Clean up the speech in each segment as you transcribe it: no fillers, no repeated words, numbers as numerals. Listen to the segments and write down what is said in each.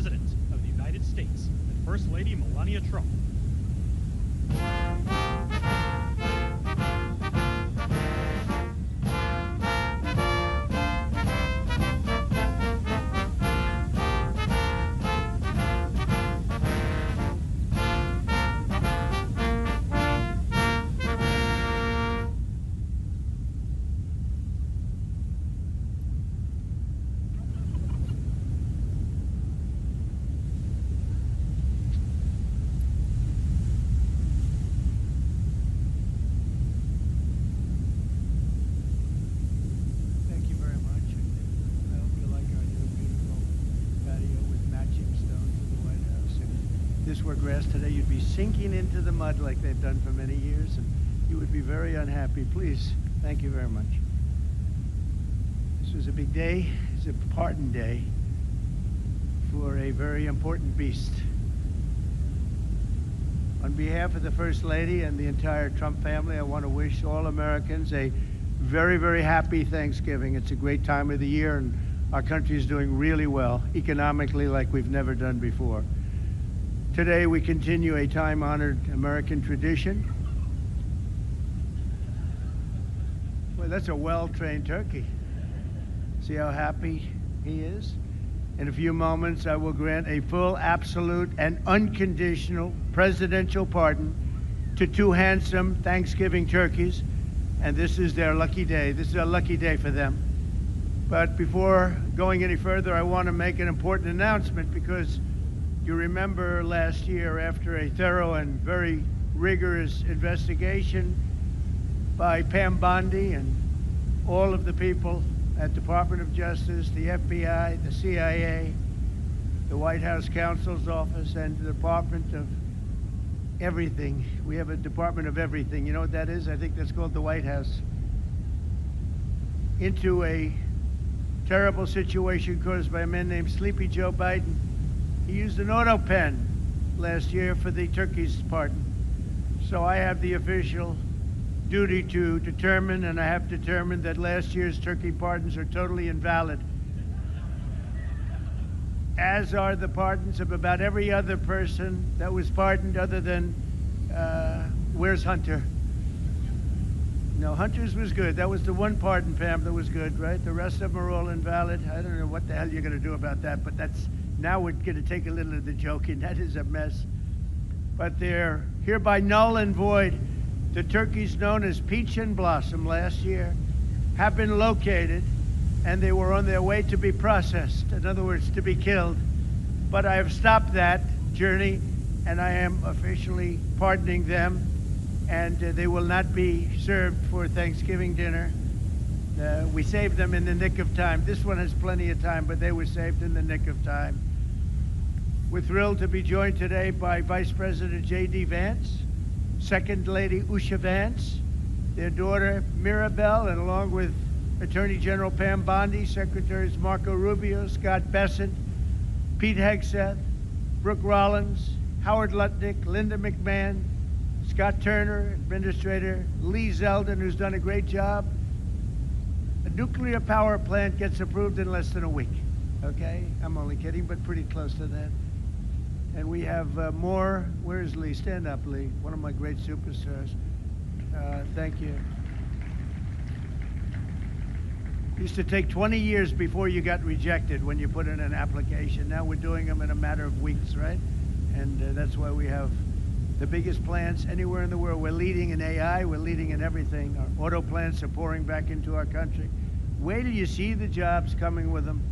President of the United States and First Lady Melania Trump. This were grass today, you'd be sinking into the mud like they've done for many years, and you would be very unhappy. Please, thank you very much. This was a big day. It's a pardon day for a very important beast. On behalf of the First Lady and the entire Trump family, I want to wish all Americans a very, very happy Thanksgiving. It's a great time of the year, and our country is doing really well, economically, like we've never done before. Today, we continue a time-honored American tradition. Boy, that's a well-trained turkey. See how happy he is? In a few moments, I will grant a full, absolute, and unconditional presidential pardon to two handsome Thanksgiving turkeys, and this is their lucky day. This is a lucky day for them. But before going any further, I want to make an important announcement, because you remember last year, after a thorough and very rigorous investigation by Pam Bondi and all of the people at Department of Justice, the FBI, the CIA, the White House Counsel's Office, and the Department of Everything. We have a Department of Everything. You know what that is? I think that's called the White House. Into a terrible situation caused by a man named Sleepy Joe Biden. He used an auto pen last year for the turkey's pardon. So I have the official duty to determine, and I have determined that last year's turkey pardons are totally invalid, as are the pardons of about every other person that was pardoned other than, where's Hunter? No, Hunter's was good. That was the one pardon, Pam, that was good, right? The rest of them are all invalid. I don't know what the hell you're going to do about that, but that's, now we're going to take a little of the joking. That is a mess. But they're hereby null and void. The turkeys known as Peach and Blossom last year have been located, and they were on their way to be processed. In other words, to be killed. But I have stopped that journey, and I am officially pardoning them, and they will not be served for Thanksgiving dinner. We saved them in the nick of time. This one has plenty of time, but they were saved in the nick of time. We're thrilled to be joined today by Vice President J.D. Vance, Second Lady Usha Vance, their daughter Mirabelle, and along with Attorney General Pam Bondi, Secretaries Marco Rubio, Scott Bessent, Pete Hegseth, Brooke Rollins, Howard Lutnick, Linda McMahon, Scott Turner, Administrator Lee Zeldin, who's done a great job. A nuclear power plant gets approved in less than a week, okay? I'm only kidding, but pretty close to that. And we have more. Where's Lee? Stand up, Lee. One of my great superstars. Thank you. It used to take 20 years before you got rejected when you put in an application. Now we're doing them in a matter of weeks, right? And that's why we have the biggest plants anywhere in the world. We're leading in AI. We're leading in everything. Our auto plants are pouring back into our country. Wait till you see the jobs coming with them.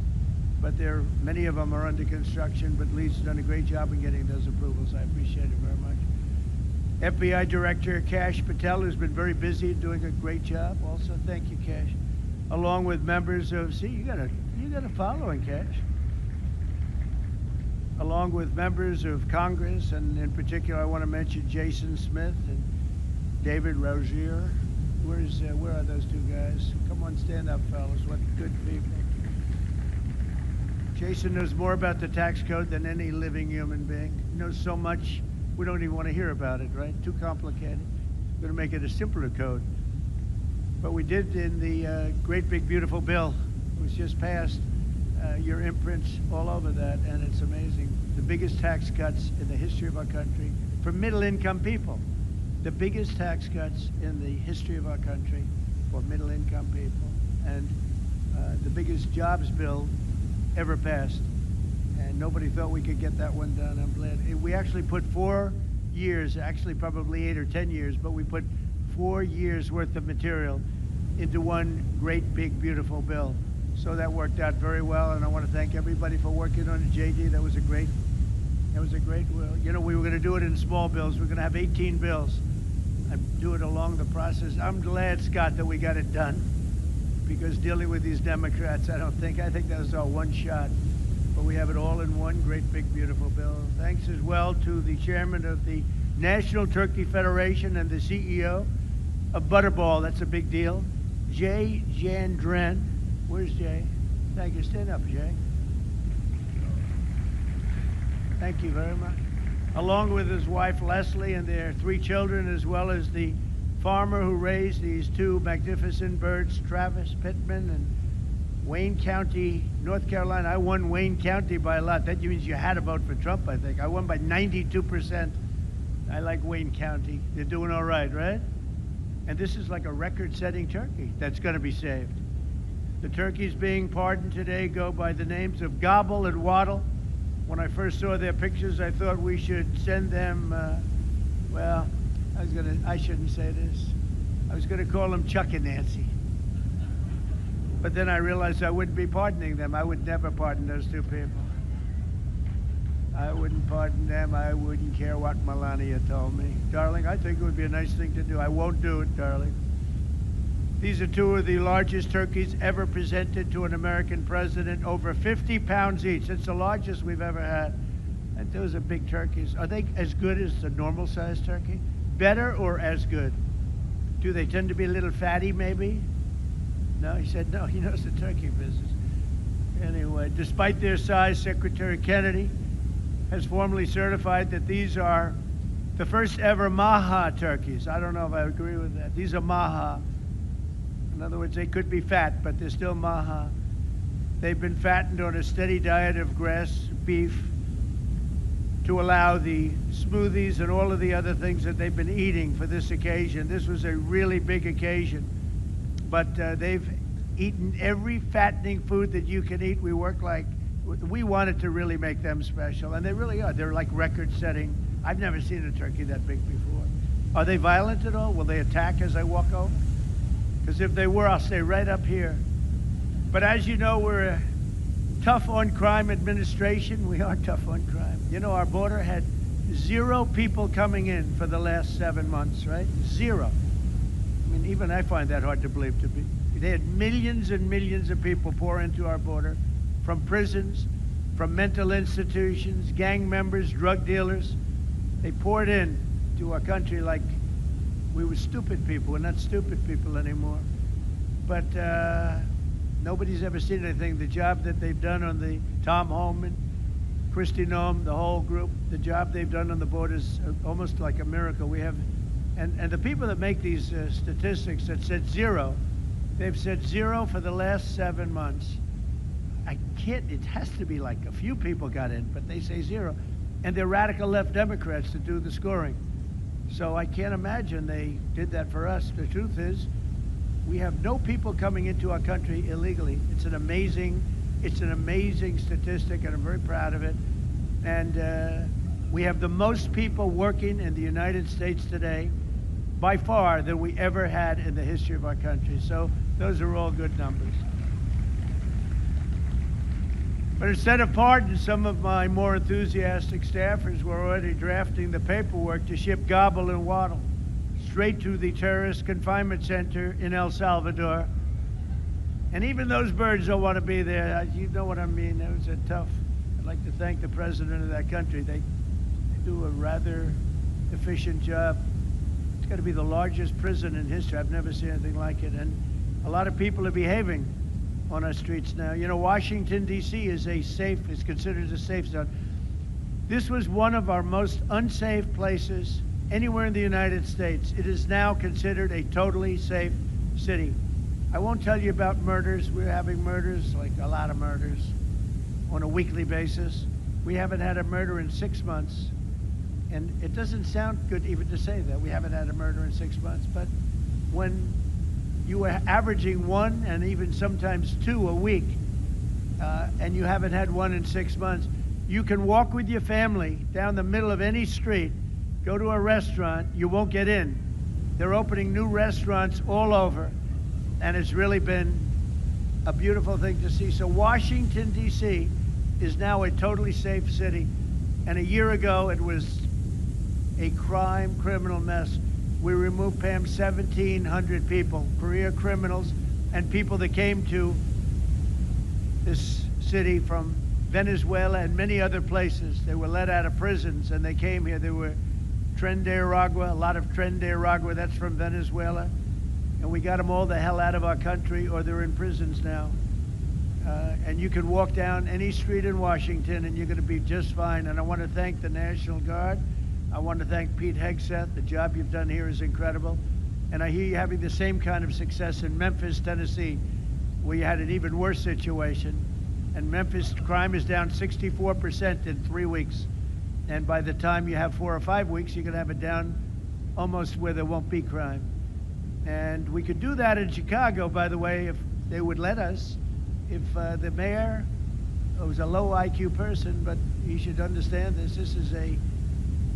But many of them are under construction, but Lee's done a great job in getting those approvals. I appreciate it very much. FBI Director Kash Patel, who's been very busy doing a great job also. Thank you, Kash. Along with members of, see, you got a following, Kash. Along with members of Congress, and in particular, I want to mention Jason Smith and David Rozier. Where are those two guys? Come on, stand up, fellas. What good people. Jason knows more about the tax code than any living human being. He knows so much, we don't even want to hear about it, right? Too complicated. We're going to make it a simpler code. But we did in the great big beautiful bill. It was just passed. your imprints all over that, and it's amazing. The biggest tax cuts in the history of our country for middle-income people. The biggest tax cuts in the history of our country for middle-income people, and the biggest jobs bill ever passed. And nobody thought we could get that one done. I'm glad. We actually put 4 years, actually probably 8 or 10 years, but we put 4 years worth of material into one great, big, beautiful bill. So that worked out very well, and I want to thank everybody for working on it. JD, that was a great will. You know, we were going to do it in small bills. We're going to have 18 bills. I do it along the process. I'm glad, Scott, that we got it done, because dealing with these Democrats, I think that was our one shot. But we have it all in one great, big, beautiful bill. Thanks as well to the chairman of the National Turkey Federation and the CEO of Butterball. That's a big deal. Jay Jandren. Where's Jay? Thank you. Stand up, Jay. Thank you very much. Along with his wife, Leslie, and their 3 children, as well as the farmer who raised these 2 magnificent birds, Travis Pittman and Wayne County, North Carolina. I won Wayne County by a lot. That means you had to vote for Trump, I think. I won by 92%. I like Wayne County. They're doing all right, right? And this is like a record-setting turkey that's going to be saved. The turkeys being pardoned today go by the names of Gobble and Waddle. When I first saw their pictures, I thought we should send them, well, I shouldn't say this. I was going to call them Chuck and Nancy. But then I realized I wouldn't be pardoning them. I would never pardon those 2 people. I wouldn't pardon them. I wouldn't care what Melania told me. Darling, I think it would be a nice thing to do. I won't do it, darling. These are 2 of the largest turkeys ever presented to an American president, over 50 pounds each. It's the largest we've ever had. And those are big turkeys. Are they as good as the normal-sized turkey? Better or as good? Do they tend to be a little fatty, maybe? No, he said no. He knows the turkey business. Anyway, despite their size, Secretary Kennedy has formally certified that these are the first ever Maha turkeys. I don't know if I agree with that. These are Maha. In other words, they could be fat, but they're still Maha. They've been fattened on a steady diet of grass, beef, to allow the smoothies and all of the other things that they've been eating for this occasion. This was a really big occasion, but they've eaten every fattening food that you can eat. We wanted to really make them special, and they really are. They're like record-setting. I've never seen a turkey that big before. Are they violent at all? Will they attack as I walk over? Because if they were, I'll stay right up here. But as you know, we're a tough on crime administration. We are tough on crime. You know, our border had 0 people coming in for the last 7 months, right? 0. I mean, even I find that hard to believe to be. They had millions and millions of people pour into our border from prisons, from mental institutions, gang members, drug dealers. They poured in to our country like we were stupid people. We're not stupid people anymore. But nobody's ever seen anything. The job that they've done on the Tom Holman, Kristi Noem, the whole group, the job they've done on the border is almost like a miracle. We have, and the people that make these statistics that said 0, they've said 0 for the last 7 months. It has to be like a few people got in, but they say 0. And they're radical left Democrats to do the scoring. So I can't imagine they did that for us. The truth is, we have no people coming into our country illegally. It's an amazing statistic, and I'm very proud of it. And we have the most people working in the United States today, by far, than we ever had in the history of our country. So those are all good numbers. But instead of pardons, some of my more enthusiastic staffers were already drafting the paperwork to ship Gobble and Waddle straight to the terrorist confinement center in El Salvador. And even those birds don't want to be there. You know what I mean? It was a tough. I'd like to thank the president of that country. They do a rather efficient job. It's got to be the largest prison in history. I've never seen anything like it. And a lot of people are behaving on our streets now. You know, Washington, D.C. is considered a safe zone. This was one of our most unsafe places anywhere in the United States. It is now considered a totally safe city. I won't tell you about murders. We're having murders, like a lot of murders. on a weekly basis. We haven't had a murder in 6 months. And it doesn't sound good even to say that. We haven't had a murder in 6 months. But when you are averaging 1 and even sometimes 2 a week, and you haven't had 1 in 6 months, you can walk with your family down the middle of any street, go to a restaurant, you won't get in. They're opening new restaurants all over, and it's really been a beautiful thing to see. So Washington, D.C. is now a totally safe city. And a year ago, it was a criminal mess. We removed, Pam, 1,700 people, career criminals, and people that came to this city from Venezuela and many other places. They were let out of prisons and they came here. There were Tren de Aragua, a lot of Tren de Aragua, that's from Venezuela. And we got them all the hell out of our country, or they're in prisons now. And you can walk down any street in Washington and you're going to be just fine. And I want to thank the National Guard. I want to thank Pete Hegseth. The job you've done here is incredible. And I hear you having the same kind of success in Memphis, Tennessee, where you had an even worse situation. And Memphis crime is down 64% in 3 weeks. And by the time you have 4 or 5 weeks, you're going to have it down almost where there won't be crime. And we could do that in Chicago, by the way, if they would let us. If the mayor was a low IQ person, but he should understand this. This is a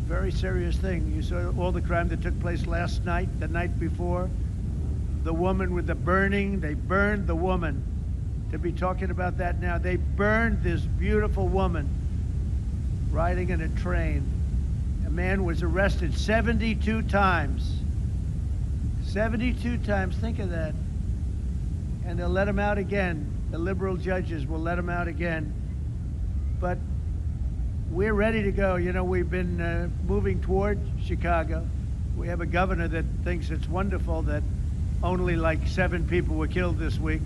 very serious thing. You saw all the crime that took place last night, the night before. The woman with the burning, they burned the woman. To be talking about that now, they burned this beautiful woman riding in a train. A man was arrested 72 times. 72 times, think of that. And they'll let him out again. The liberal judges will let him out again. But we're ready to go. You know, we've been moving toward Chicago. We have a governor that thinks it's wonderful that only like 7 people were killed this week.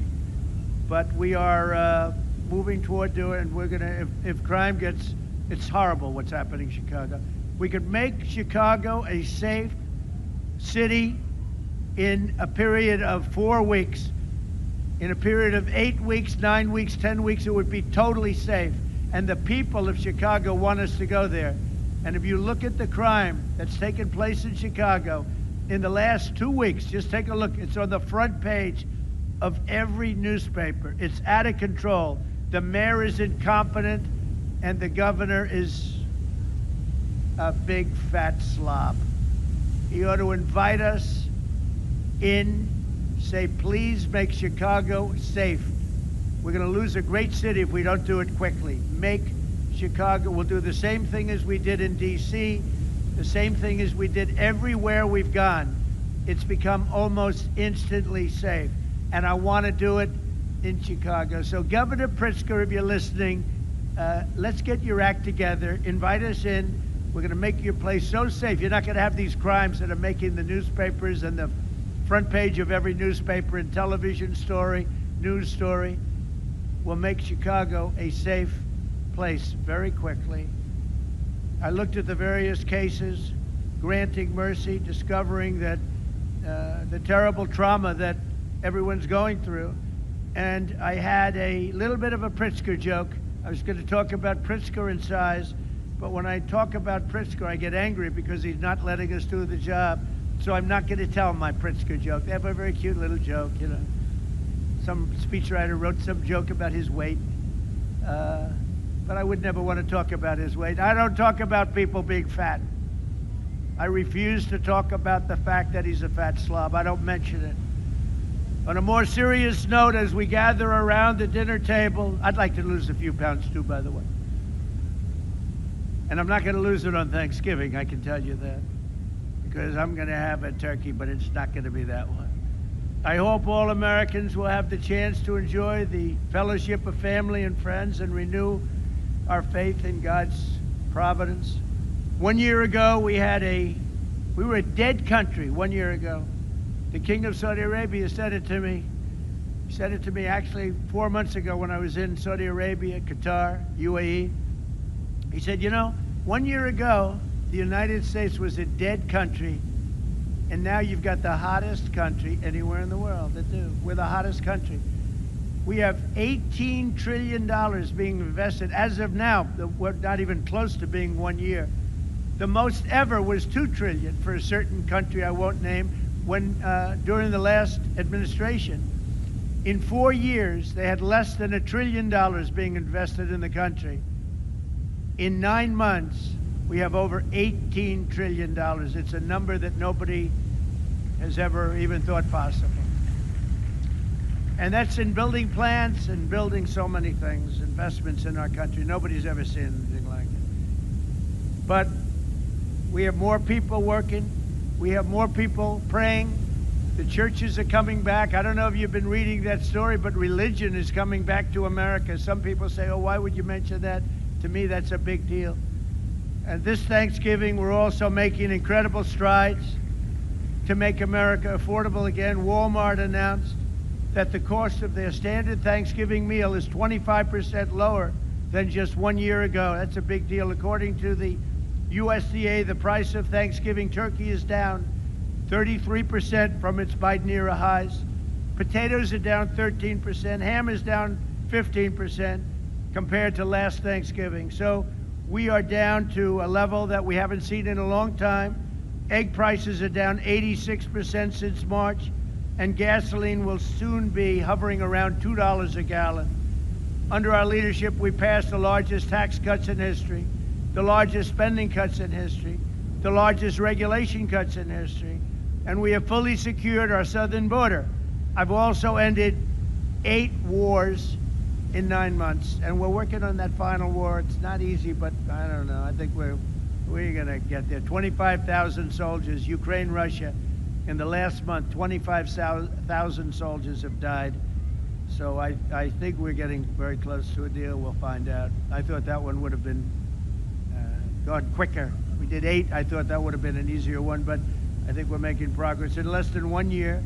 But we are moving toward doing it, and we're gonna, if crime gets, it's horrible what's happening in Chicago. We could make Chicago a safe city in a period of 4 weeks. In a period of 8 weeks, 9 weeks, 10 weeks, it would be totally safe. And the people of Chicago want us to go there. And if you look at the crime that's taken place in Chicago in the last 2 weeks, just take a look. It's on the front page of every newspaper. It's out of control. The mayor is incompetent, and the governor is a big fat slob. He ought to invite us in, say, please make Chicago safe. We're going to lose a great city if we don't do it quickly. Make Chicago, we'll do the same thing as we did in D.C., the same thing as we did everywhere we've gone. It's become almost instantly safe. And I want to do it in Chicago. So Governor Pritzker, if you're listening, let's get your act together. Invite us in. We're going to make your place so safe. You're not going to have these crimes that are making the newspapers and the front page of every newspaper and television story, news story. We'll make Chicago a safe place very quickly. I looked at the various cases, granting mercy, discovering that the terrible trauma that everyone's going through. And I had a little bit of a Pritzker joke. I was going to talk about Pritzker and size, but when I talk about Pritzker, I get angry because he's not letting us do the job. So I'm not going to tell my Pritzker joke. They have a very cute little joke, you know. Some speechwriter wrote some joke about his weight, but I would never want to talk about his weight. I don't talk about people being fat. I refuse to talk about the fact that he's a fat slob. I don't mention it. On a more serious note, as we gather around the dinner table, I'd like to lose a few pounds too, by the way. And I'm not going to lose it on Thanksgiving, I can tell you that. Because I'm going to have a turkey, but it's not going to be that one. I hope all Americans will have the chance to enjoy the fellowship of family and friends and renew our faith in God's providence. 1 year ago, we were a dead country 1 year ago. The King of Saudi Arabia said it to me. He said it to me actually 4 months ago when I was in Saudi Arabia, Qatar, UAE. He said, you know, 1 year ago, the United States was a dead country, and now you've got the hottest country anywhere in the world that do. We're the hottest country. We have $18 trillion being invested as of now. We're not even close to being 1 year. The most ever was $2 trillion for a certain country I won't name during the last administration. In 4 years, they had less than $1 trillion being invested in the country. In 9 months, we have over $18 trillion. It's a number that nobody has ever even thought possible. And that's in building plants and building so many things, investments in our country. Nobody's ever seen anything like it. But we have more people working. We have more people praying. The churches are coming back. I don't know if you've been reading that story, but religion is coming back to America. Some people say, oh, why would you mention that? To me, that's a big deal. And this Thanksgiving, we're also making incredible strides to make America affordable again. Walmart announced that the cost of their standard Thanksgiving meal is 25% lower than just 1 year ago. That's a big deal. According to the USDA, the price of Thanksgiving turkey is down 33% from its Biden era highs. Potatoes are down 13%. Ham is down 15% compared to last Thanksgiving. So we are down to a level that we haven't seen in a long time. Egg prices are down 86% since March, and gasoline will soon be hovering around $2 a gallon. Under our leadership, we passed the largest tax cuts in history, the largest spending cuts in history, the largest regulation cuts in history, and we have fully secured our southern border. I've also ended 8 wars in 9 months, and we're working on that final war. It's not easy, but I don't know. I think we're gonna get there. 25,000 soldiers, Ukraine, Russia. In the last month, 25,000 soldiers have died. So I think we're getting very close to a deal. We'll find out. I thought that one would have been gone quicker. We did 8. I thought that would have been an easier one, but I think we're making progress. In less than 1 year,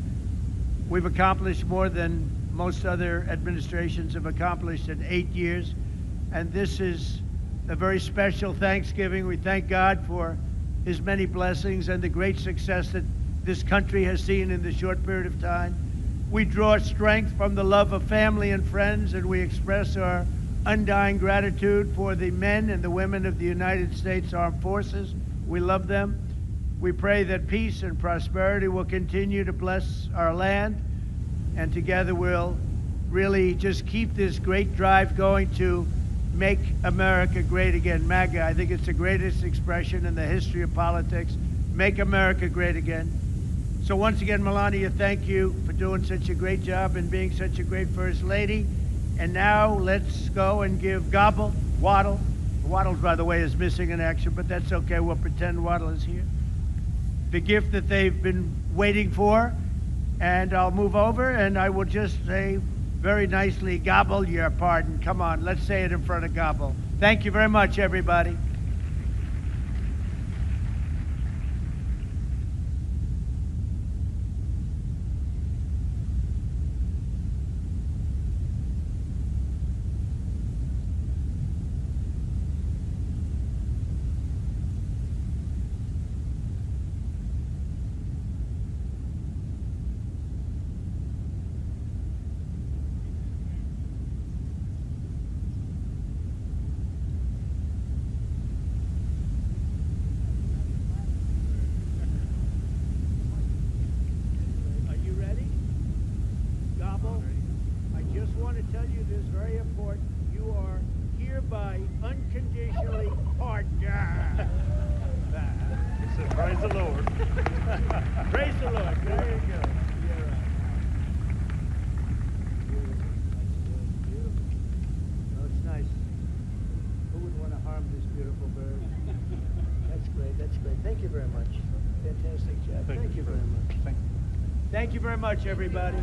we've accomplished more than most other administrations have accomplished in 8 years. And this is a very special Thanksgiving. We thank God for his many blessings and the great success that this country has seen in the short period of time. We draw strength from the love of family and friends, and we express our undying gratitude for the men and the women of the United States Armed Forces. We love them. We pray that peace and prosperity will continue to bless our land, and together we'll really just keep this great drive going to make America great again. MAGA, I think it's the greatest expression in the history of politics. Make America great again. So once again, Melania, thank you for doing such a great job and being such a great First Lady. And now let's go and give Gobble, Waddle. Waddle, by the way, is missing in action, but that's okay. We'll pretend Waddle is here. The gift that they've been waiting for. And I'll move over and I will just say very nicely, Gobble your pardon. Come on, let's say it in front of Gobble. Thank you very much, everybody. Tell you this very important. You are hereby unconditionally pardoned. Praise the Lord. Praise the Lord. There you go. You're right. Beautiful. No, it's nice. Who would want to harm this beautiful bird? That's great. That's great. Thank you very much. Fantastic job. Thank you very much. Thank you. Thank you very much, everybody.